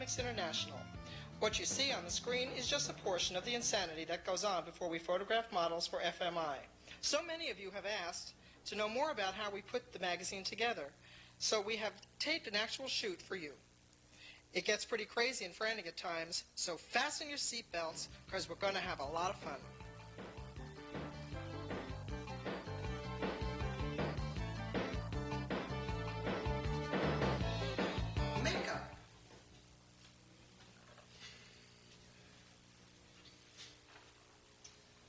Academics International. What you see on the screen is just a portion of the insanity that goes on before we photograph models for FMI. So many of you have asked to know more about how we put the magazine together, so we have taped an actual shoot for you. It gets pretty crazy and frantic at times, so fasten your seatbelts because we're going to have a lot of fun. Makeup.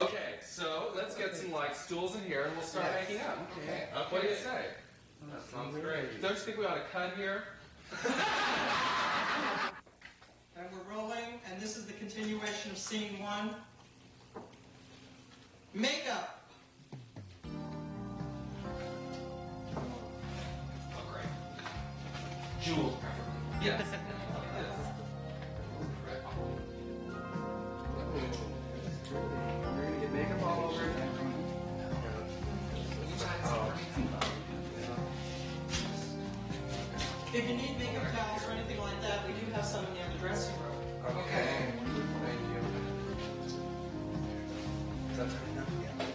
Okay, so let's get some stools in here and we'll start making up. Okay. What do you say? That sounds great. Don't you think we ought to cut here? And we're rolling, and this is the continuation of scene 1. Makeup. Oh, great. Jewels, preferably. Yes. You're going to get makeup all over it. If you need makeup towels or anything like that, we do have some in the other dressing room. Okay. Thank you. Is that time enough? Yeah.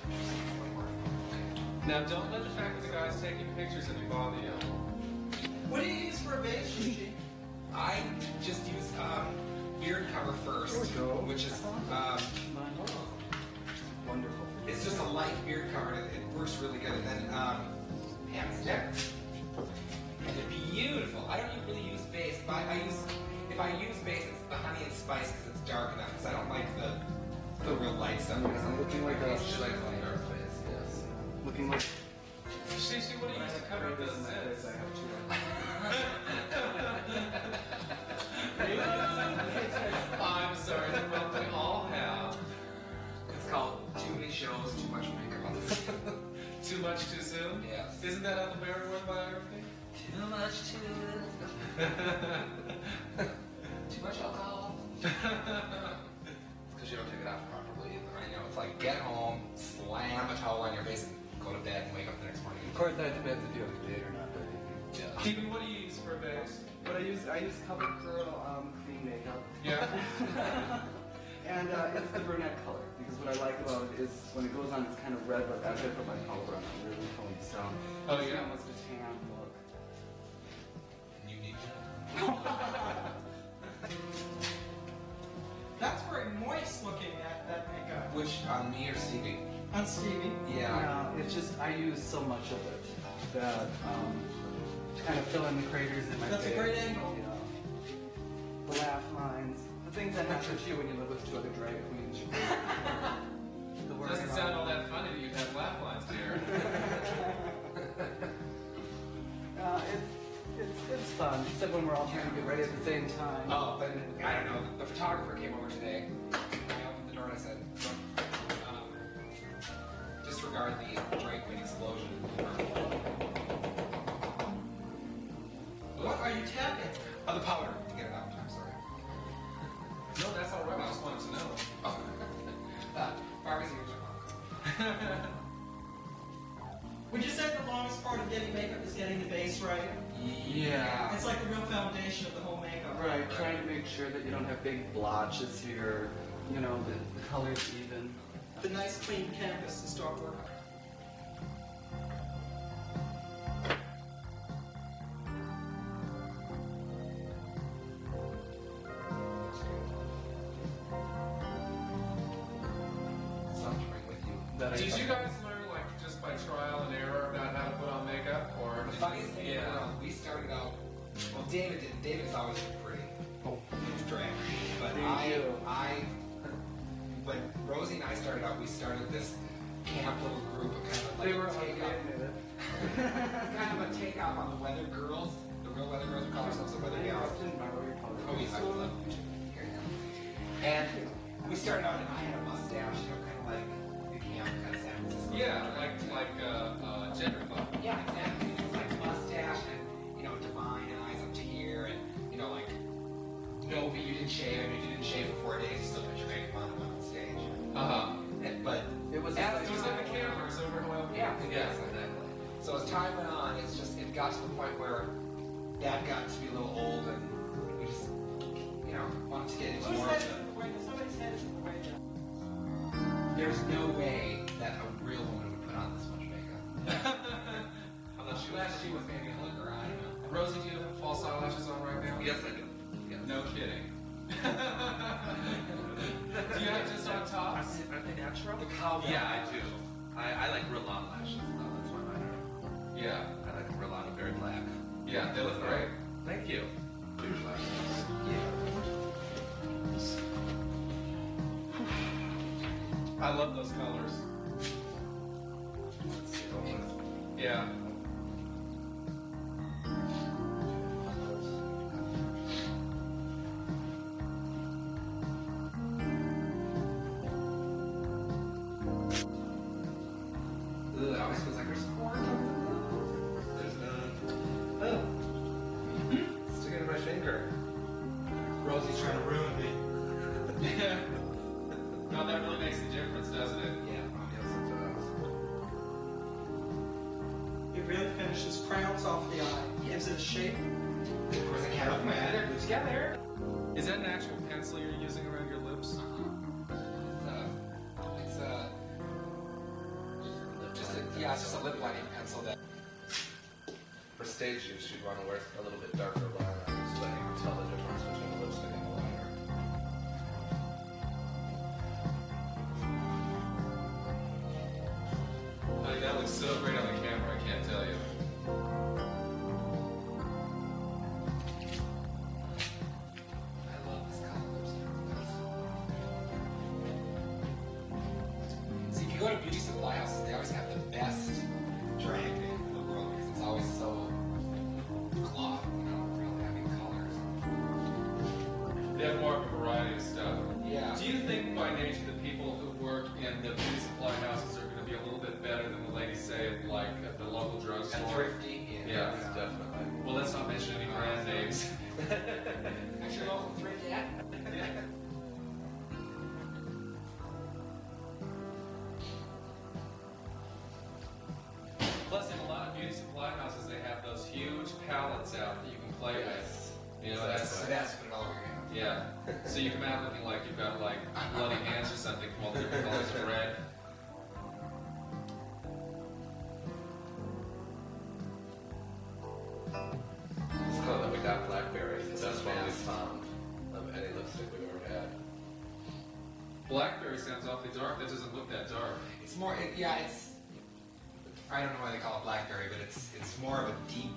Now, don't let the fact that the guy's taking pictures of you bother you. What do you use for a base, Chi Chi? I just use beard cover first, which is Wonderful. it's just a light beard cover and it works really good. And then hand stick. And they're beautiful. I don't really use base, but if I use base, it's the honey and spice because it's dark enough. Because I don't like the real light stuff. Because I'm looking like my a- face just like a dark place. Yes. Looking like... Chi, what do you use to cover this? I have two. I'm sorry, that's what we all have. It's called Too Many Shows, Too Much Makeup on the Face. Too much too soon? Yes. Isn't that out the Barrymore biography? Too much too much alcohol. It's because you don't take it out properly. You know, it's like get home, slam a towel on your face, and go to bed and wake up the next morning. Of course, that depends if you have a date or not. But Yeah. Keegan, what do you use for a base? But I use Cover Curl cream makeup. Yeah. And it's the brunette color, because what I like about it is when it goes on, it's kind of red, but after I put my color on, it really tones down. Oh, It's yeah? almost a tan look. You need That's very moist looking, that makeup. which on me or Stevie? On Stevie. Yeah. It's just, I use so much of it that to kind of fill in the craters in my That's a face. great angle. You know, the laugh lines, the things that happen to you when you live with two other drag queens. The worry Doesn't about- sound all that funny that you have laugh lines here. It's fun, except when we're all trying to get ready at the same time. Oh, but I don't know. The photographer came over today. I opened the door and I said, disregard the drag queen explosion. What are you tapping? The powder to get it out. I'm sorry. No, that's all right. I just wanted to know. Oh. Barbie's ears are Would you say the longest part of getting makeup is getting the base right? Yeah. It's like the real foundation of the whole makeup. Right, trying to make sure that you don't have big blotches here, you know, the color's even. The nice clean canvas to start work on. something right with you. Did you guys learn just by trial and error about how to put on makeup, or The funniest thing in the yeah? world, we started out, well, David did. David's always been pretty. Oh, he was drag. But when Rosie and I started out, we started this camp little group of kind of like They were a takeoff. Kind of a takeoff on the Weather Girls. The real Weather Girls, we call ourselves the Weather Gals. Oh, yeah, I would love you. Here you go. And we started out, and I had a mustache, you know, kind of like the camp kind of San Francisco. Yeah, like gender club. Yeah, exactly. It's like mustache and, you know, divine eyes up to here, and, you know, like, no, but you didn't shave. I mean, you didn't shave for 4 days, you still put your makeup on and went on stage. But It was as It was like the cameras over in Oil. yeah, exactly. So as time went on, it got to the point where that got to be a little old, and we just want to get into Whose more head of is the... in the way? Somebody's head is in the way there. There's no way that a real woman would put on this much makeup. Unless she was maybe a hooker, I don't know. Rosie, do you have false eyelashes on right now? Yes, I do. Yes. No kidding. Do you have just on tops? Aren't they natural? The cow. Yeah, I do. I like real long lashes, though. That's why mine are. Yeah. I like them real long and very black. Yeah, they look great. Thank you. Huge lashes. I love those colors. Yeah. Ooh, it always feels like there's corn. There's oh. Stick it in my finger. Rosie's trying to ruin me. Yeah. No, that really makes a difference, doesn't it? Yeah. Yes, it does. It really finishes, crowns off the eye, gives it a shape. Of course, I can't open my eye. They're glued together. Is that an actual pencil you're using around your lips? It's just a lip lining pencil that. For stage use, you'd want to wear a little bit darker liner so that you can tell the difference between the lipstick and the liner. I mean, that looks so great on the camera, I can't tell you. I love this color lipstick. See, if you go to beauty supply houses, they always have the best drag in the world because it's always so cloth, real heavy colors. They have more of a variety of stuff. Yeah. Do you think by nature the people who work in the beauty supply houses are going to be a little bit better than the ladies say at the local drugstore? And thrifty. Yeah. Definitely. Well, let's not mention any brand names. Actually, local thrifty. Yeah. Plus, in a lot of beauty supply houses, they have those huge palettes out that you can play with. You know, So that's put it all over your hand. yeah. So you come out looking like you've got like bloody hands or something from all the different colors of red. It's called that we got blackberry. It's the best one we've found of any lipstick we've ever had. Blackberry sounds awfully dark. That doesn't look that dark. It's more, it's. I don't know why they call it blackberry, but it's more of a deep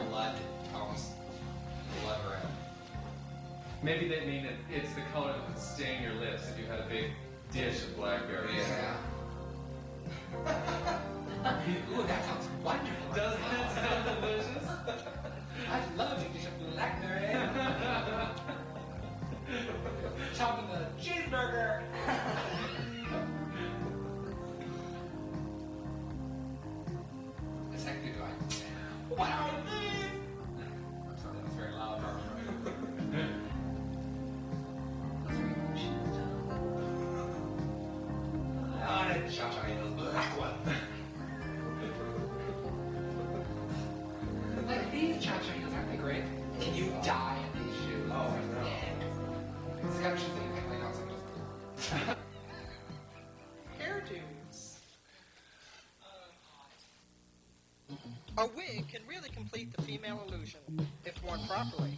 blood, almost blood red. Maybe they mean that it's the color that would stain your lips if you had a big dish of blackberries. Yeah. Ooh, that sounds wonderful. Doesn't that sound delicious? I love a dish of blackberry. Chopping the cheeseburger. It's actually like, what are these? I'm sorry, that was very loud. I didn't Cha-Cha those black ones. Like these Cha-Cha heels, aren't they great? Can you die in these shoes? Oh, I know. It's the kind of shoes that you can lay down somebody's Hairdos. A wig can really complete the female illusion, if worn properly.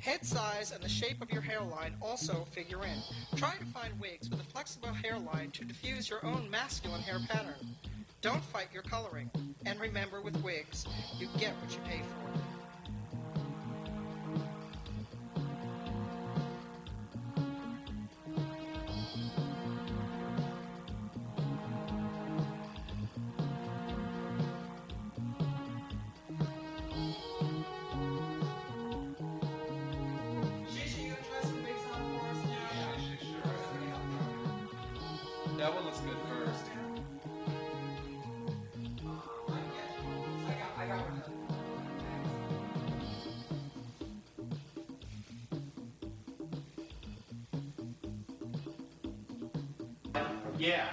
Head size and the shape of your hairline also figure in. Try to find wigs with a flexible hairline to diffuse your own masculine hair pattern. Don't fight your coloring. And remember, with wigs, you get what you pay for. Chi Chi, you gonna try some wigs on for us now? That one looks good first. I got one. Yeah.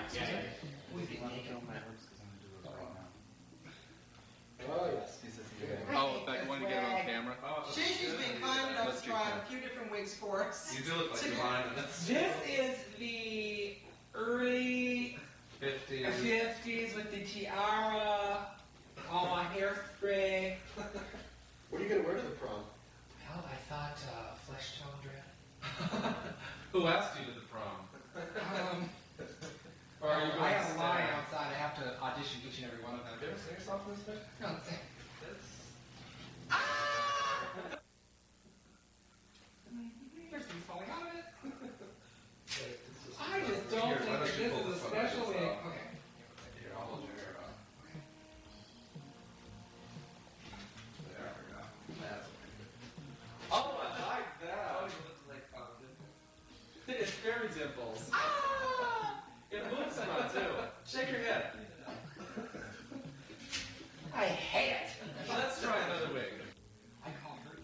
Oh, yes. Oh, in fact, you want to get it on camera? Chi Chi's being kind enough to try a few different wigs for us. You do look like you're lying on this. This is the early 50s. with the tiara, all my hairspray. What are you going to wear to the prom? Well, I thought flesh tone dress. Who asked you to the prom? Or are you going I to have a stay? line outside. I have to audition each and every one of them. You ever sing yourself in this bit? No, say. There's things falling out of it. I just don't Here, think why that don't you this pull is a this one special out wig. yourself? Okay. Here, I'll hold your hair up. There we go. That's okay. Oh, I like that. Oh, you look like fountain. It's fairy dimples. It moves a lot too. Shake your head. I hate it. Let's try another wig. I call her.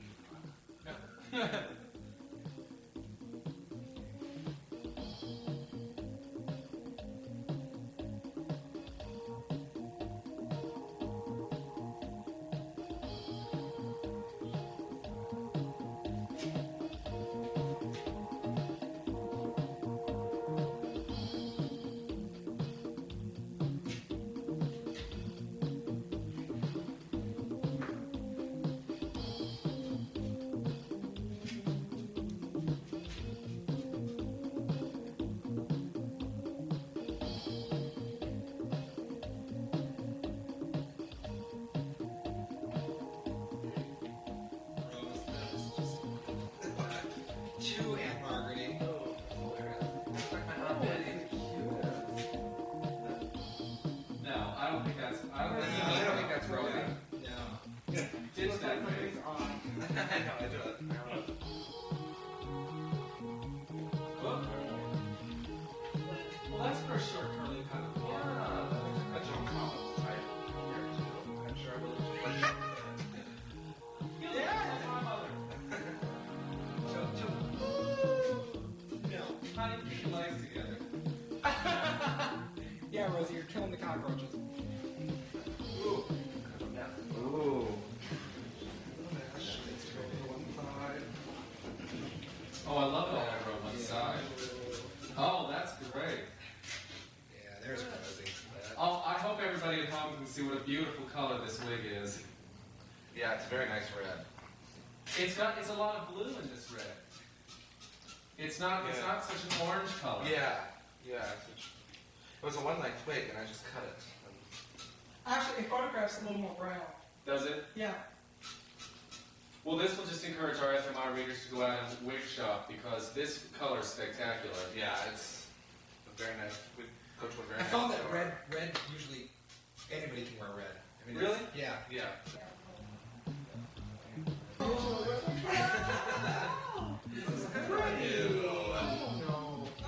Two Aunt Margaret. No, I don't think that's Rosie. No. Ditch that wig. I know, I do it. Look. Well, that's for a short curly kind of look. Yeah, a Joan Collins type hair too. I'm sure I will. You look like my mother. No. Honey, keep your legs together. Yeah, Rosie, you're killing the cockroaches. Ooh. Ooh. Oh, I love it all over on one side. Oh, that's great. Yeah, there's Rosie. Oh, I hope everybody at home can see what a beautiful color this wig is. Yeah, it's a very nice red. It's a lot of blue in this red. It's not such an orange color. Yeah. It was a one-night twig, and I just cut it. Actually, it photographs a little more brown. Does it? Yeah. Well, this will just encourage our FMI readers to go out and wig shop because this color is spectacular. Yeah, it's a very nice. We go to a very I nice found that store. red usually anybody can wear red. I mean, Really? Yeah. Yeah.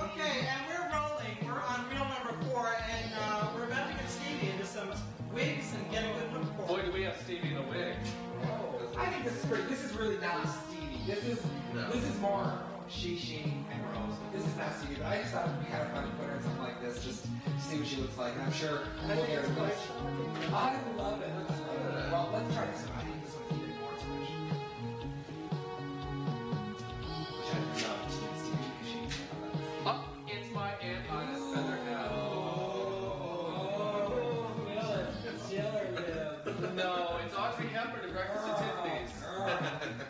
Okay, and we're rolling. We're on reel number 4, and we're about to get Stevie into some wigs and get a good look for Boy, it. do we have Stevie in the wig. I think this is great. This is really not Stevie. This is more Chi and Rose. This is not Stevie, but I just thought it'd be kind of fun to put her in something like this, just to see what she looks like. And I'm sure we'll get her close. I love it. Well, let's try this one. I think this one's even more special. Which I love Stevie because she's Oh, it's my Aunt Ina's feather hat. No, it's Audrey Hepburn at Breakfast at Tiffany's.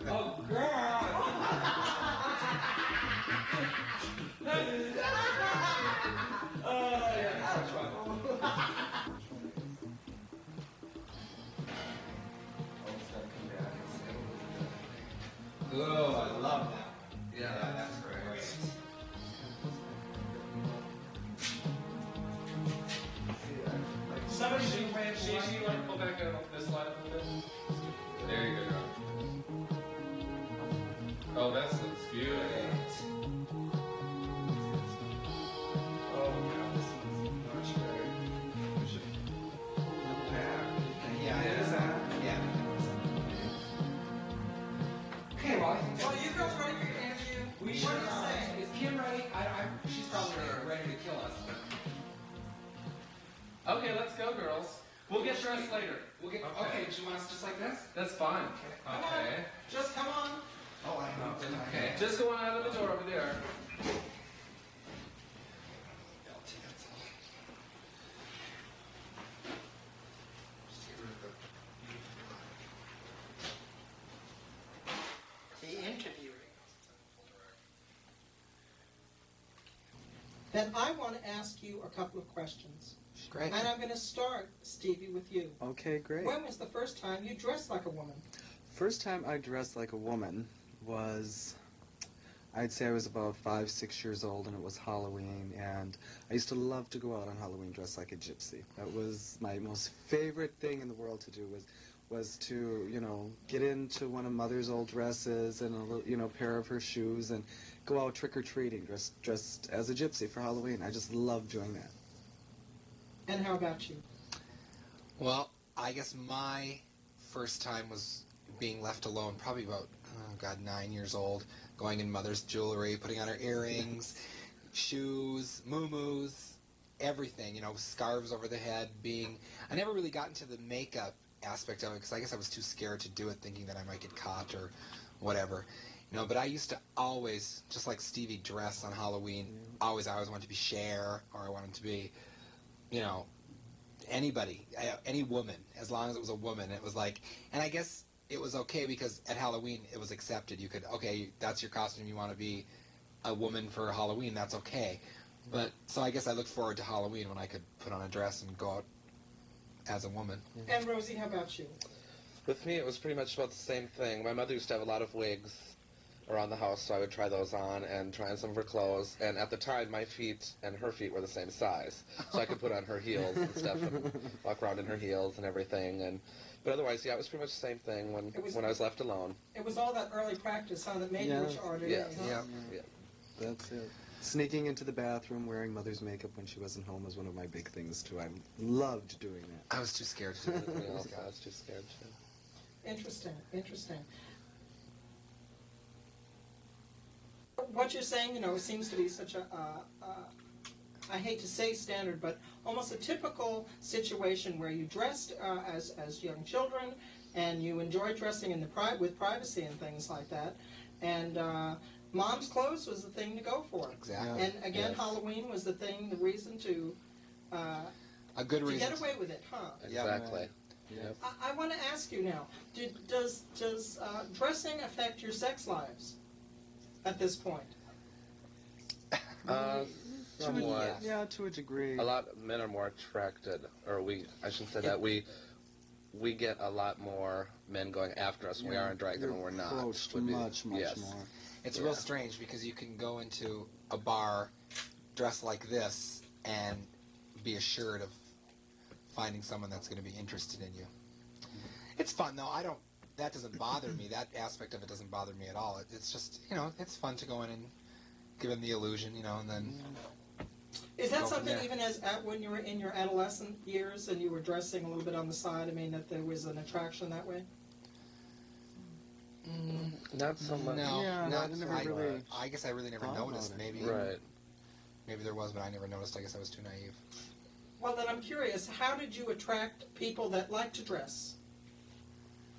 Oh, girl! Oh, yeah, that's fun. Oh, I love that. Yeah, that's great. Somebody should wear She want to pull back out this slide a little bit? There you go. Oh, that looks beautiful. Oh, yeah, this is much better. We should look back. Yeah, it is that. Yeah. Okay, well, Well, you girls ready for your interview? we What should. do you say? Is Kim ready? She's probably ready to kill us. Okay, let's go, girls. We'll get dressed later. We'll get. Okay. Do you want us just like this? That's fine. Come on. Okay. Just come on. Oh, I know. Okay, just go on out of the door over there. The interviewing. Then I want to ask you a couple of questions. Great. And I'm going to start, Stevie, with you. Okay, great. When was the first time you dressed like a woman? First time I dressed like a woman was, I'd say I was about 5, 6 years old, and it was Halloween, and I used to love to go out on Halloween dressed like a gypsy. That was my most favorite thing in the world to do, was to, you know, get into one of Mother's old dresses and a little, you know, pair of her shoes and go out trick-or-treating dressed as a gypsy for Halloween. I just loved doing that. And how about you? Well, I guess my first time was being left alone, probably about, 9 years old, going in Mother's jewelry, putting on her earrings, shoes, moo-moos, everything, you know, scarves over the head, I never really got into the makeup aspect of it, because I guess I was too scared to do it, thinking that I might get caught or whatever. You know, but I used to always, just like Stevie, dress on Halloween. I always wanted to be Cher, or I wanted to be, you know, anybody, any woman, as long as it was a woman. It was like, and I guess it was okay because at Halloween it was accepted. You could, okay, that's your costume, you want to be a woman for Halloween, that's okay. But, so I guess I looked forward to Halloween when I could put on a dress and go out as a woman. And Rosie, how about you? With me, it was pretty much about the same thing. My mother used to have a lot of wigs around the house, so I would try those on and try on some of her clothes. And at the time, my feet and her feet were the same size, so I could put on her heels and stuff and walk around in her heels and everything. But otherwise, yeah, it was pretty much the same thing when I was left alone. It was all that early practice, huh, that made you what you are today, Yes. huh? Yeah. That's it. Sneaking into the bathroom, wearing Mother's makeup when she wasn't home was one of my big things, too. I loved doing that. I was too scared to do anything else. I was too scared to. Interesting, interesting. What you're saying, you know, seems to be such a, I hate to say standard, but almost a typical situation where you dressed as young children, and you enjoyed dressing in with privacy and things like that, and mom's clothes was the thing to go for. Exactly. And again, Yes. Halloween was the reason to A good to reason. get away with it, huh? Exactly. Yes. I want to ask you now, does dressing affect your sex lives at this point? Somewhat. Yeah, to a degree. A lot of men are more attracted, or I shouldn't say that, we get a lot more men going after us when we are in drag than when we're not. Approached would be- much yes. more. It's real strange because you can go into a bar dressed like this and be assured of finding someone that's going to be interested in you. It's fun though. That doesn't bother me. That aspect of it doesn't bother me at all. It's just, you know, it's fun to go in and give them the illusion, you know, and then. Is that Go from something there. even when you were in your adolescent years and you were dressing a little bit on the side, I mean, that there was an attraction that way? Not so much. No, Yeah, not I never I, really I guess I really never thought noticed. about it. Maybe Right. maybe there was, but I never noticed. I guess I was too naive. Well, then I'm curious, how did you attract people that like to dress?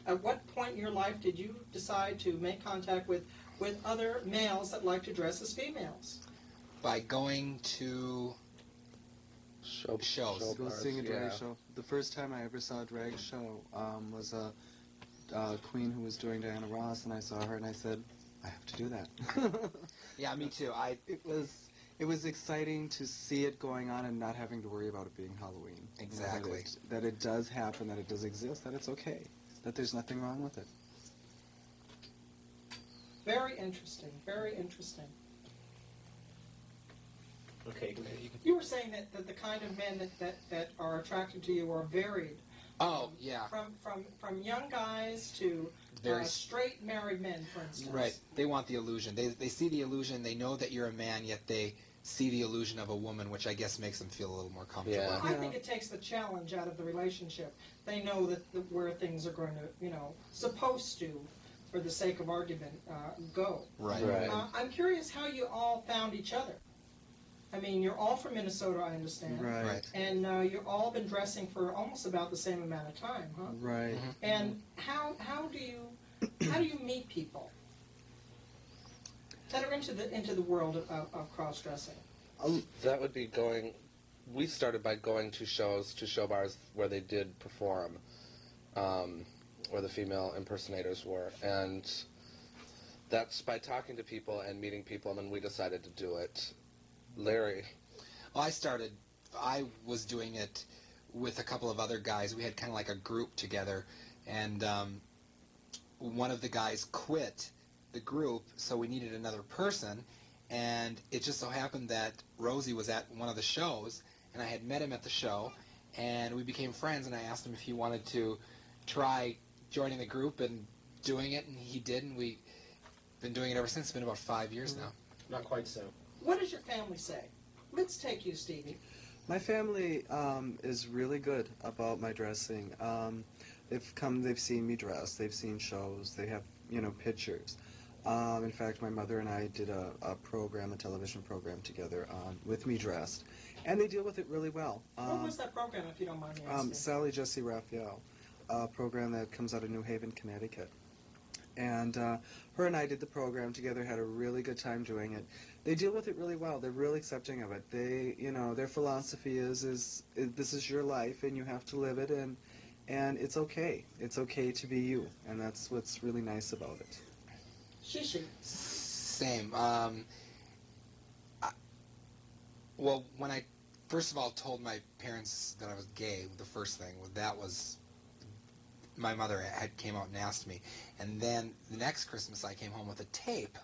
At what point in your life did you decide to make contact with other males that like to dress as females? By going to Shows. Go bars, sing a drag yeah. show. The first time I ever saw a drag show was a queen who was doing Diana Ross, and I saw her and I said, I have to do that. Yeah, me too. It was exciting to see it going on and not having to worry about it being Halloween. Exactly. That it does happen, that it does exist, that it's okay, that there's nothing wrong with it. Very interesting, very interesting. Okay. You were saying that the kind of men that are attracted to you are varied. Oh, yeah. From young guys to Very straight married men, for instance. Right. They want the illusion. They see the illusion. They know that you're a man, yet they see the illusion of a woman, which I guess makes them feel a little more comfortable. Yeah. I think it takes the challenge out of the relationship. They know that where things are going to, supposed to, for the sake of argument, go. Right. Right. I'm curious how you all found each other. I mean, you're all from Minnesota, I understand. Right. And you've all been dressing for almost about the same amount of time, huh? Right. Mm-hmm. And how do you meet people? that are into the world of cross-dressing? That would be going. We started by going to show bars where they did perform, where the female impersonators were, and that's by talking to people and meeting people, and then we decided to do it. Larry. Well, I was doing it with a couple of other guys. We had kind of like a group together, and one of the guys quit the group, so we needed another person, and it just so happened that Rosie was at one of the shows, and I had met him at the show, and we became friends, and I asked him if he wanted to try joining the group and doing it, and he did, and we've been doing it ever since. It's been about 5 years now. Not quite so. What does your family say? Let's take you, Stevie. My family is really good about my dressing. They've seen me dress, they've seen shows, they have, pictures. In fact, my mother and I did a television program together with me dressed, and they deal with it really well. What was that program, if you don't mind me asking? Sally Jesse Raphael, a program that comes out of New Haven, Connecticut. And her and I did the program together, had a really good time doing it. They deal with it really well. They're really accepting of it. They, their philosophy is this is your life and you have to live it, and it's okay. It's okay to be you, and that's what's really nice about it. Chi Chi. Same. Well, when I first of all told my parents that I was gay, the first thing was my mother came out and asked me, and then the next Christmas I came home with a tape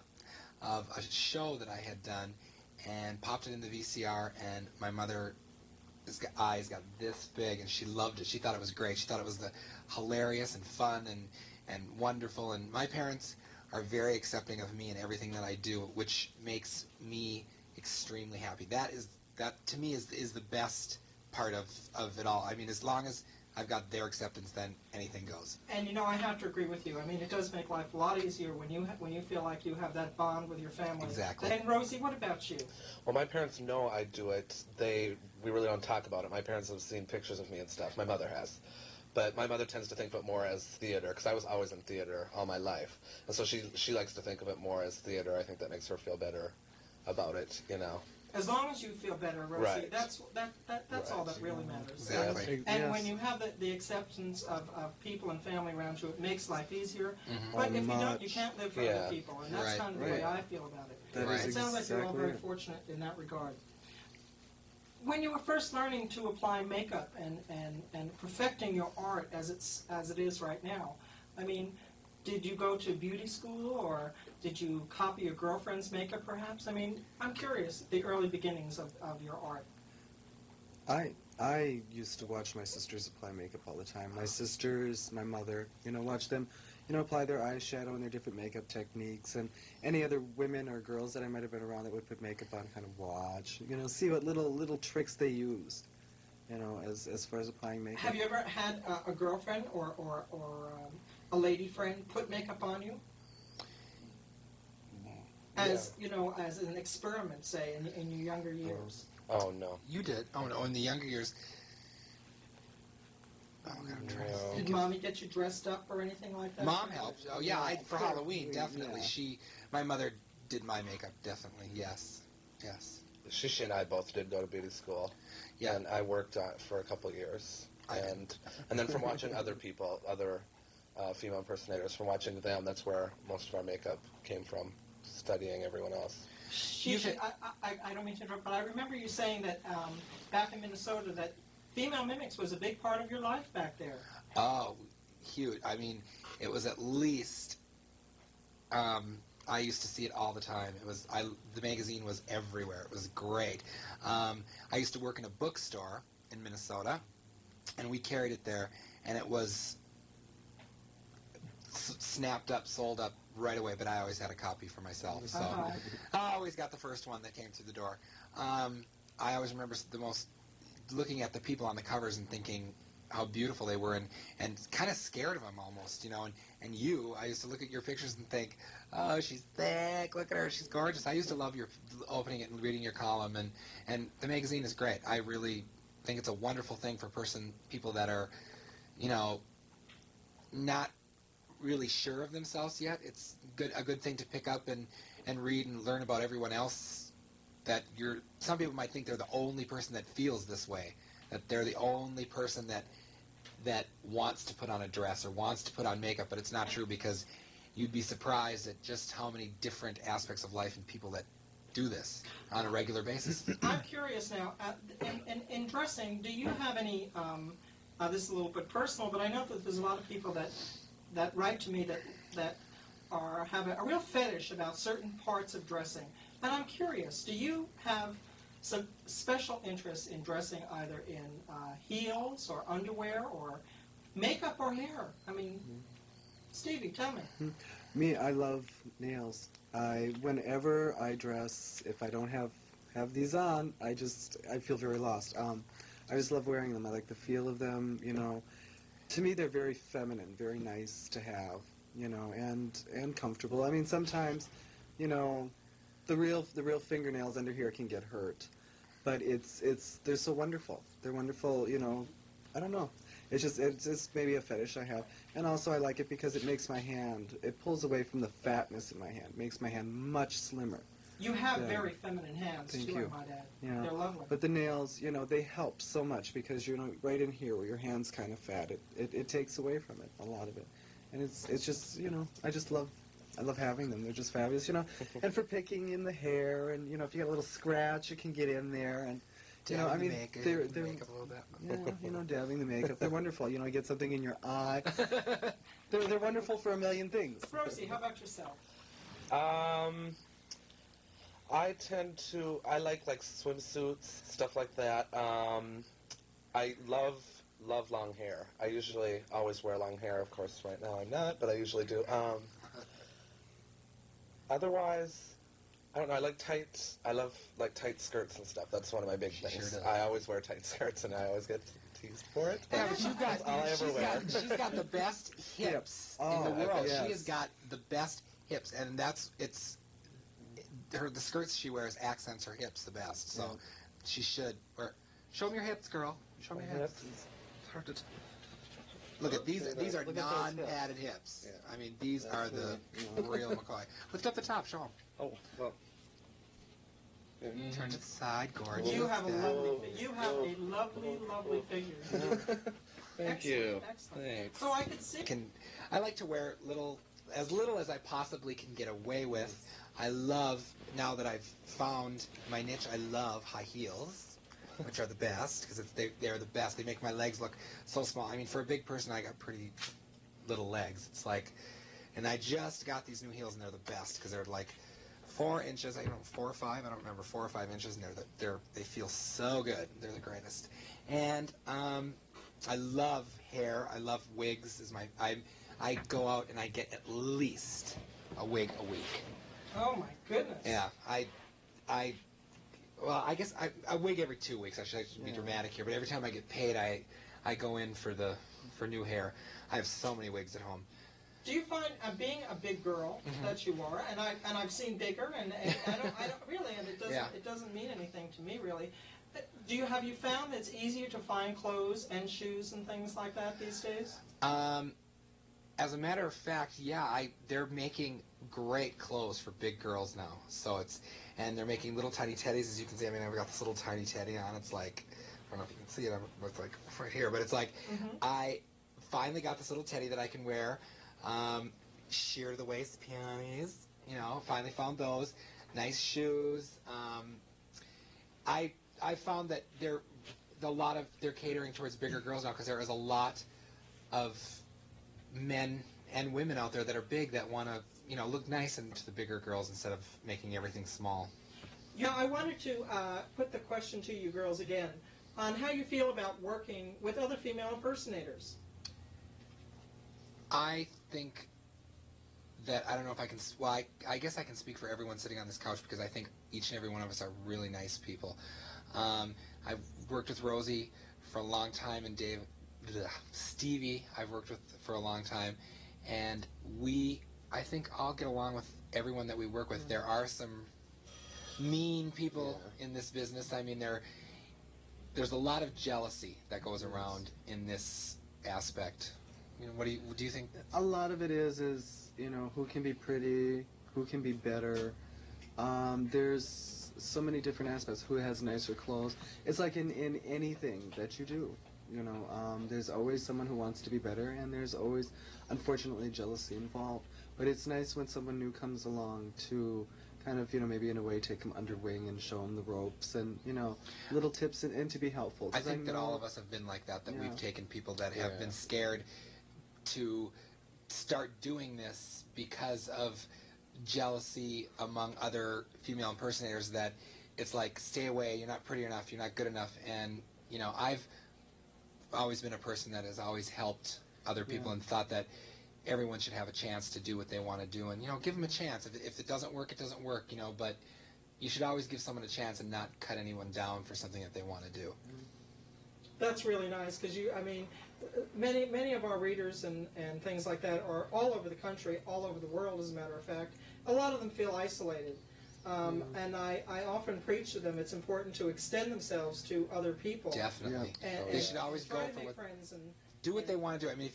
of a show that I had done and popped it in the VCR, and my mother's eyes got this big, and she loved it. She thought it was great. She thought it was hilarious and fun and wonderful, and my parents are very accepting of me and everything that I do, which makes me extremely happy. That to me is the best part of it all. I mean, as long as I've got their acceptance, then anything goes. And I have to agree with you. I mean, it does make life a lot easier when you feel like you have that bond with your family. Exactly. And Rosie, what about you? Well, my parents know I do it. We really don't talk about it. My parents have seen pictures of me and stuff. My mother has. But my mother tends to think of it more as theater, because I was always in theater all my life. And so she likes to think of it more as theater. I think that makes her feel better about it, As long as you feel better, Rosie, Right. that's all that really matters. Exactly. And Yes. when you have the acceptance of people and family around you, it makes life easier. Mm-hmm. But if you don't, Much. you can't live for Yeah. other people, and that's Right. kind of the way Right. I feel about it. That Right. is It sounds like you're all exactly very it. fortunate in that regard. When you were first learning to apply makeup and perfecting your art as it is right now, I mean, did you go to beauty school, or did you copy your girlfriend's makeup perhaps? I mean, I'm curious, the early beginnings of your art. I used to watch my sisters apply makeup all the time. My sisters, my mother, watch them, apply their eyeshadow and their different makeup techniques, and any other women or girls that I might have been around that would put makeup on, kind of watch, see what little tricks they used, as far as applying makeup. Have you ever had a girlfriend or a lady friend put makeup on you? As as an experiment, say, in your younger years. Oh, no. You did. Oh no, in the younger years. Oh God, I'm trying to No. think. Did Mommy get you dressed up or anything like that? Mom helped. Oh yeah, for Halloween, Yeah. definitely. My mother did my makeup, definitely. Yes. Shishi and I both did go to beauty school, Yeah. and I worked for a couple of years. And then from watching other people, other female impersonators, from watching them, that's where most of our makeup came from, studying everyone else. I don't mean to interrupt, but I remember you saying that back in Minnesota that female mimics was a big part of your life back there. Oh, huge. I mean, it was at least. I used to see it all the time. The magazine was everywhere. It was great. I used to work in a bookstore in Minnesota, and we carried it there, and it was snapped up, sold up right away, but I always had a copy for myself. So I always got the first one that came through the door. I always remember looking at the people on the covers and thinking how beautiful they were, and kind of scared of them almost, and I used to look at your pictures and think, oh, she's thick, look at her, she's gorgeous. I used to love your opening it and reading your column, and the magazine is great. I really think it's a wonderful thing for people that are, not really sure of themselves yet. It's a good thing to pick up and read and learn about everyone else, that some people might think they're the only person that feels this way, that they're the only person that wants to put on a dress or wants to put on makeup, but it's not true, because you'd be surprised at just how many different aspects of life and people that do this on a regular basis. I'm curious now, in dressing, do you have any, this is a little bit personal, but I know that there's a lot of people that write to me that have a real fetish about certain parts of dressing. And I'm curious, do you have some special interest in dressing either in heels or underwear or makeup or hair? I mean, Stevie, tell me. Me, I love nails. Whenever I dress, if I don't have these on, I feel very lost. I just love wearing them. I like the feel of them, you know. To me, they're very feminine, very nice to have, you know, and comfortable. I mean, sometimes, you know, the real fingernails under here can get hurt, but they're so wonderful. They're wonderful, you know. I don't know. It's just maybe a fetish I have, and also I like it because it makes my hand. It pulls away from the fatness in my hand. Makes my hand much slimmer. You have very feminine hands, Thank too, you. I might add. Yeah. They're lovely. But the nails, you know, they help so much because, you know, right in here where your hand's kind of fat, it takes away from it, a lot of it. And it's just, you know, I love having them. They're just fabulous, you know. And for picking in the hair, and, you know, if you got a little scratch, it can get in there. And, you know, I mean, they're makeup a little bit. yeah, you know, dabbing the makeup. They're wonderful. You know, you get something in your eye. They're wonderful for a million things. Rosie, how about yourself? I like swimsuits, stuff like that. I love long hair. I usually always wear long hair. Of course, right now I'm not, but I usually do. Otherwise, I don't know. I like tight. I love tight skirts and stuff. That's one of my big things. Sure does. I always wear tight skirts, and I always get teased for it. Yeah, but That's all I ever wear. she's got the best hips in the world. Yes. She has got the best hips, and the skirts she wears accents her hips the best. So she should wear. Show them your hips, girl. Show them your hips. It's hard to tell. Look at these. These are Look at those non-padded hips. Yeah. I mean, these are the real McCoy. Lift up the top. Show them. Oh, well. Turn to the side, gorgeous. You have a lovely figure. Thank you. Excellent. Thanks. So I could see. I like to wear as little as I possibly can get away with. I love, now that I've found my niche, I love high heels, which are the best, because they're the best. They make my legs look so small. I mean, for a big person, I got pretty little legs. It's like, and I just got these new heels, and they're the best, because they're like 4 inches, 4 or 5, I don't remember, 4 or 5 inches, and they feel so good. They're the greatest. And I love hair. I love wigs. I go out and I get at least a wig a week. Oh my goodness. Yeah, I guess I wig every 2 weeks. I should be dramatic here, but every time I get paid, I go in for new hair. I have so many wigs at home. Do you find being a big girl that you are, and I've seen bigger, and I don't really, and it doesn't mean anything to me really. Have you found that it's easier to find clothes and shoes and things like that these days? As a matter of fact, yeah, they're making great clothes for big girls now. So and they're making little tiny teddies, as you can see. I mean, I've got this little tiny teddy on. It's like, I don't know if you can see it. It's like right here, but it's like, I finally got this little teddy that I can wear. Sheer to the waist peonies, finally found those. Nice shoes. I found that they're catering towards bigger girls now, because there is a lot of men and women out there that are big that want to, look nice into the bigger girls instead of making everything small. Yeah, I wanted to put the question to you girls again on how you feel about working with other female impersonators. I think that, I don't know if I can, I guess I can speak for everyone sitting on this couch, because I think each and every one of us are really nice people. I've worked with Rosie for a long time, and Stevie I've worked with for a long time, and I think I'll get along with everyone that we work with. There are some mean people in this business. I mean, there's a lot of jealousy that goes around in this aspect. What do you think? A lot of it is who can be pretty, who can be better, There's so many different aspects. Who has nicer clothes? It's like in anything that you do. You know, there's always someone who wants to be better, and there's always, unfortunately, jealousy involved. But it's nice when someone new comes along to kind of, you know, maybe in a way take them under wing and show them the ropes and, you know, little tips and to be helpful. I 'Cause think that know- all of us have been like that, Yeah. we've taken people that have Yeah. been scared to start doing this because of jealousy among other female impersonators, that it's like, stay away, you're not pretty enough, you're not good enough. And, you know, I've always been a person that has always helped other people Yeah. and thought that everyone should have a chance to do what they want to do, and, you know, give them a chance. If it doesn't work, it doesn't work, you know, but you should always give someone a chance and not cut anyone down for something that they want to do. That's really nice because many of our readers and things like that are all over the country, all over the world, as a matter of fact. A lot of them feel isolated. And I often preach to them it's important to extend themselves to other people. Definitely. And They should always try go to for make what, friends and do what they want to do. I mean,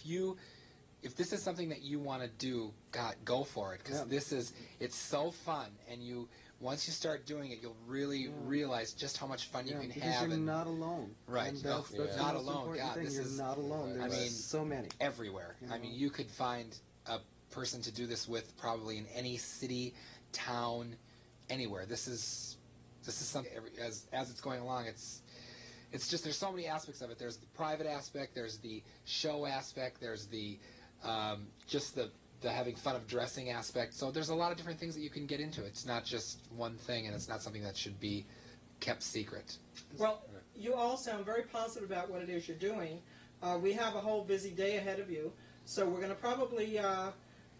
if this is something that you want to do, God, go for it, because Yeah. it's so fun, and once you start doing it, you'll really realize just how much fun you can because have. you're and not alone. Right. And No, that's you're the not most alone. important God, thing. this You're is- not alone. I There's mean, so many. everywhere. You I mean, know? you could find a person to do this with probably in any city, town, anywhere. This is something, as it's going along, it's just, there's so many aspects of it. There's the private aspect, there's the show aspect, there's the just the having fun of dressing aspect. So there's a lot of different things that you can get into. It's not just one thing, and it's not something that should be kept secret. Well, you all sound very positive about what it is you're doing. We have a whole busy day ahead of you, so we're going to probably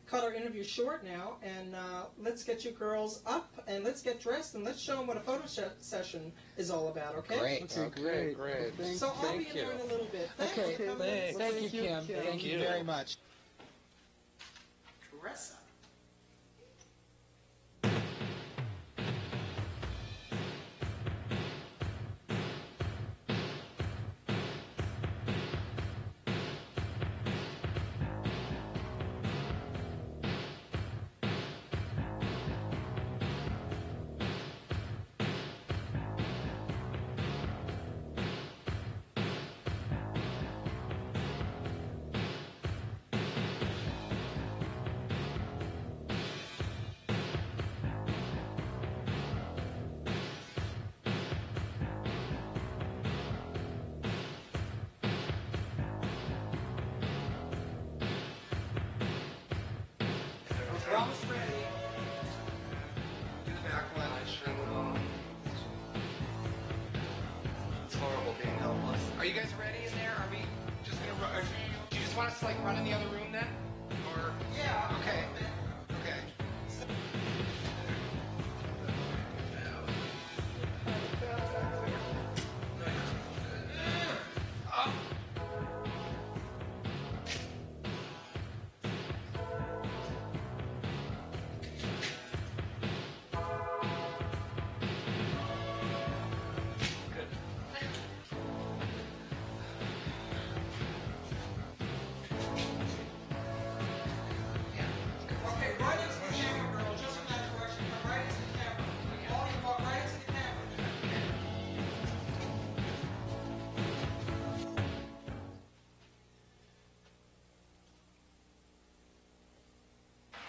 cut our interview short now, and let's get you girls up, and let's get dressed, and let's show them what a photo session is all about, okay? Great. Okay, great. So I'll be Thank in there in you. a little bit. Thank Okay, you for coming in. thank you, Kim. Thank you very much. Teresa. We're almost ready. Do the back one. I sure will. It's horrible being helpless. Are you guys ready in there? Are we just gonna run? Do you just want us to like run in the other room then? Or yeah. Okay. Okay. Okay, right into the camera, girl, just in that direction. Come right into the camera. All you walk right into the camera.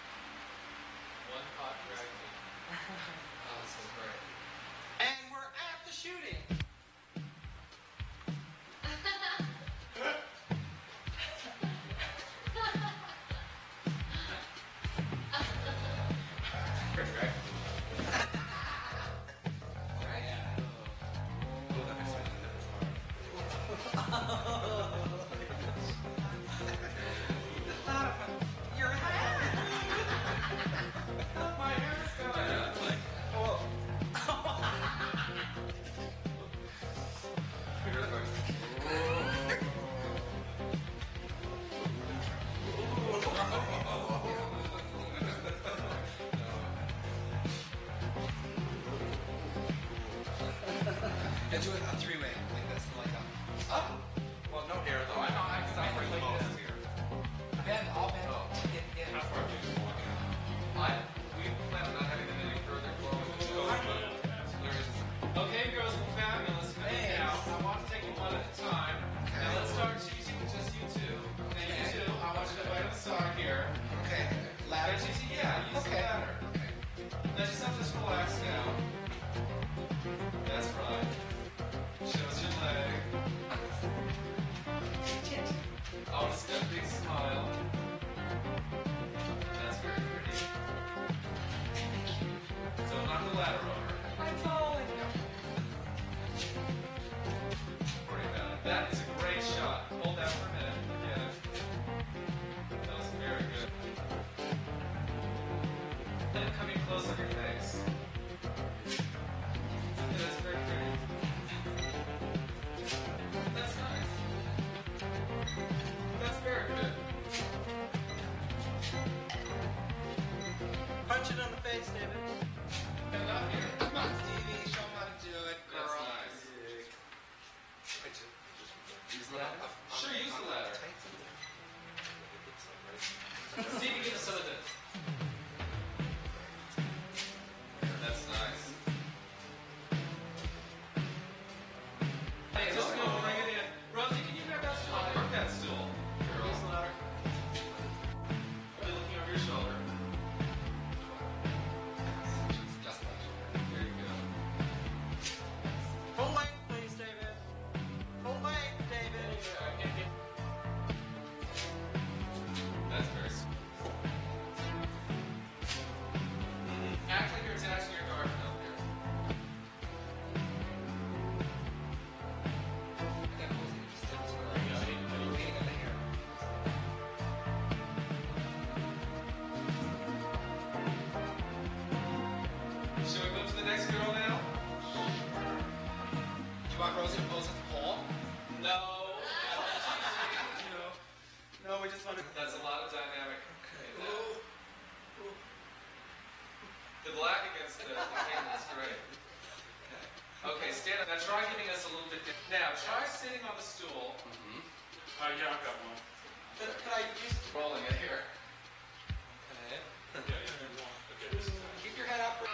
One hot drag queen. Oh, this is great. And we're at the shooting. Your hat. My hair's going. And do it a three-way like this, like up. Well, no hair though. I'm suffering the most here. Bend, all bend. Oh. Get in. How far do you want? We plan on not having them any further clothes. let yourself just relax now. That's right. Show us your leg. Oh, it's got a big smile. That's very pretty. So knock the ladder over. I'm falling. Don't worry about it. That is a great shot. Hold that for a minute. Get it. That was very good. Let it come in close on your face. Yeah, that's very pretty. That's nice. That's very good. Punch it on the face, David. Get it out here. Come on, Stevie. Show 'em how to do it, girl. That's nice. Use the ladder? Sure, use the ladder. Stevie, give us some of this. That's nice. Hey, just go bring it in. Rosie, can you grab that stool? Work that stool. Girl. Use the ladder. Be looking over your shoulder. Just like There you go. Full length, please, David. Full length, David. That's very sweet. Actually, you're attaching your garden up here. Should we move to the next girl now? Do you want Rosie to pose at the pole? No. No, we just want to... That's a lot of dynamic. in that. The black against the pink is great. Okay, stand up. Now try giving us a little bit. Now try sitting on the stool. Yeah, I've got one. Could I use... Rolling it here. Keep your head up. And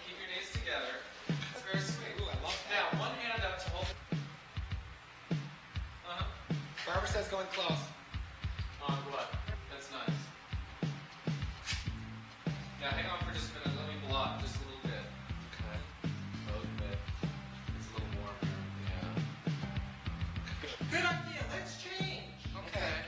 keep your knees together. That's very sweet. Ooh, I love that. Now one hand up to hold. Barbara says going close. On what? That's nice. Now hang on for just a minute. Let me block just a little bit. Okay. A little bit. It's a little warm here. Yeah. Good idea. Let's change. Okay.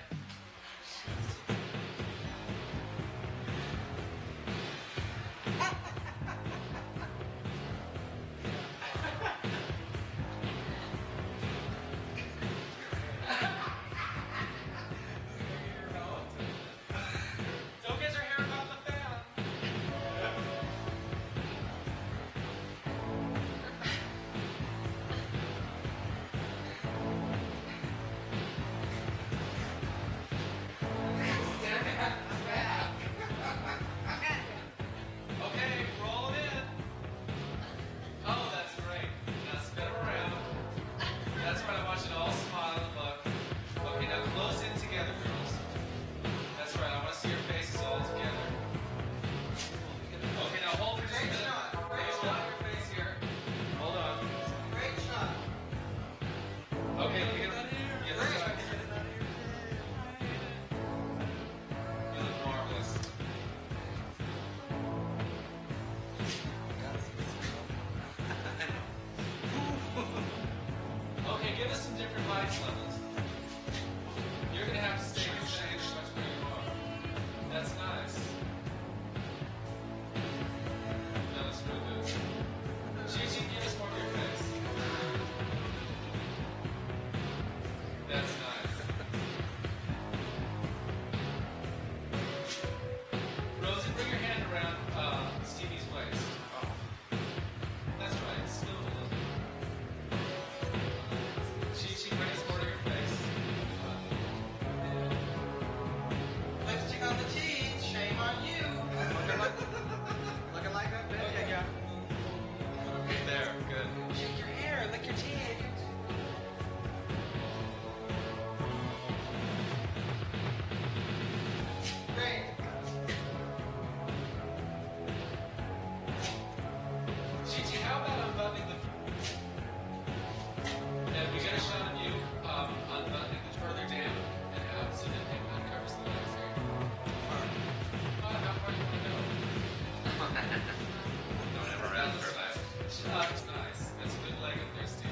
It's nice. That's a good leg up there, Stevie.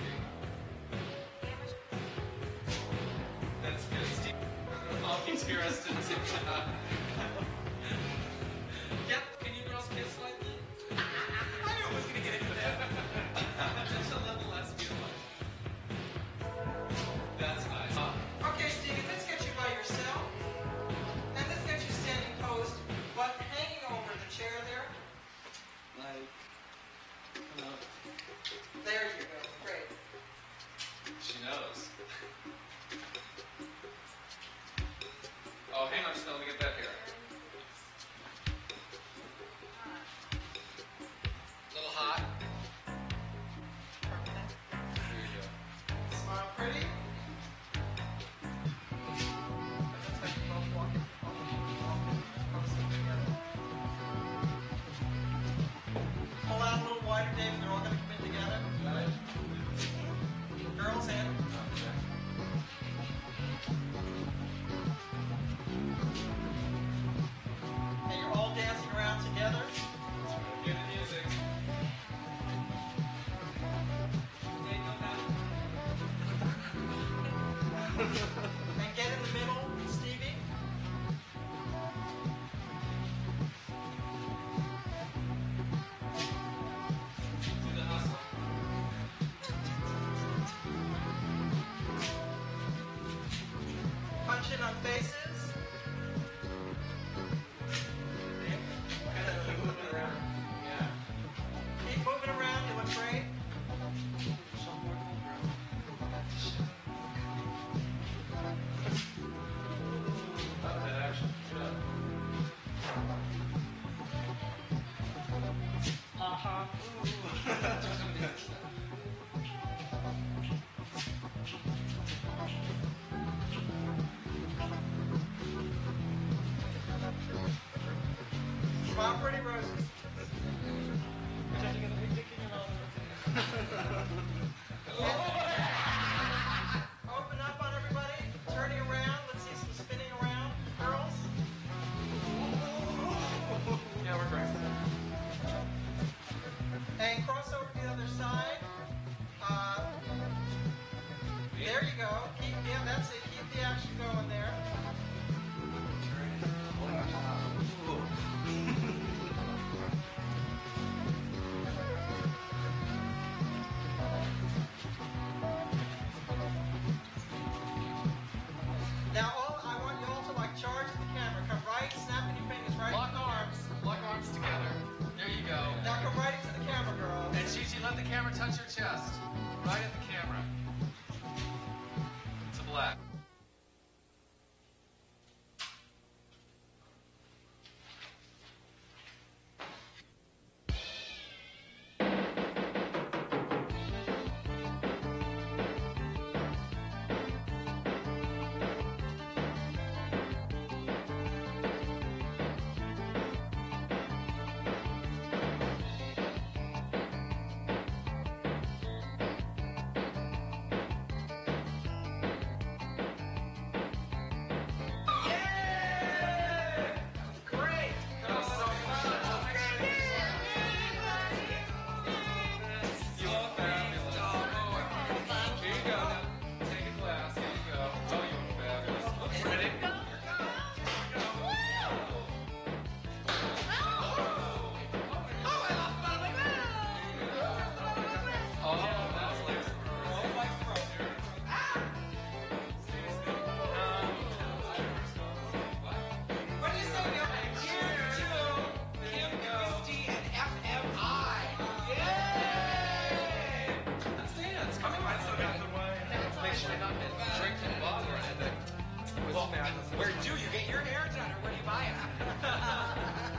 That's good, Stevie. Oh, he's here us to TikTok. Yep, can you girls kiss slightly? I knew I was going to get into that. Just a little less beautiful. That's nice. Okay, Stevie, let's get you by yourself. And let's get you standing posed, but hanging over the chair there. Like, There you go. Great. she knows. Oh, hang on just a minute, let me get that hair. Little hot. Here you go. Smile pretty. Let's have you both walk closer together. Pull out a little wider, David. They're all going to come in together. Girls in. And you're all dancing around together. Hear the music. Hey, go now. And get in the middle, Stevie. Do the hustle. Punch in on faces. Keep moving around. Yeah. Keep moving around. You look great. Love that action. Good. Smile pretty, Rosie. Pretend you got a big dick in your mouth. Open up on everybody. Turning around. Let's see some spinning around. Girls. Yeah, we're great. And cross over to the other side. There you go. Yeah, that's it. Keep the action going there. Now, I want you all to charge the camera. Come right, snapping your fingers right. Lock arms together. There you go. Now come right into the camera, girls. And Chi Chi, let the camera touch your chest. Right at the camera. To black. What do you say, Bill? Here's to Kim Christy and FMI. Yay! Let's dance. Come on. Make sure you're not drinking water or anything. Well, where do you get your hair done, or where do you buy it?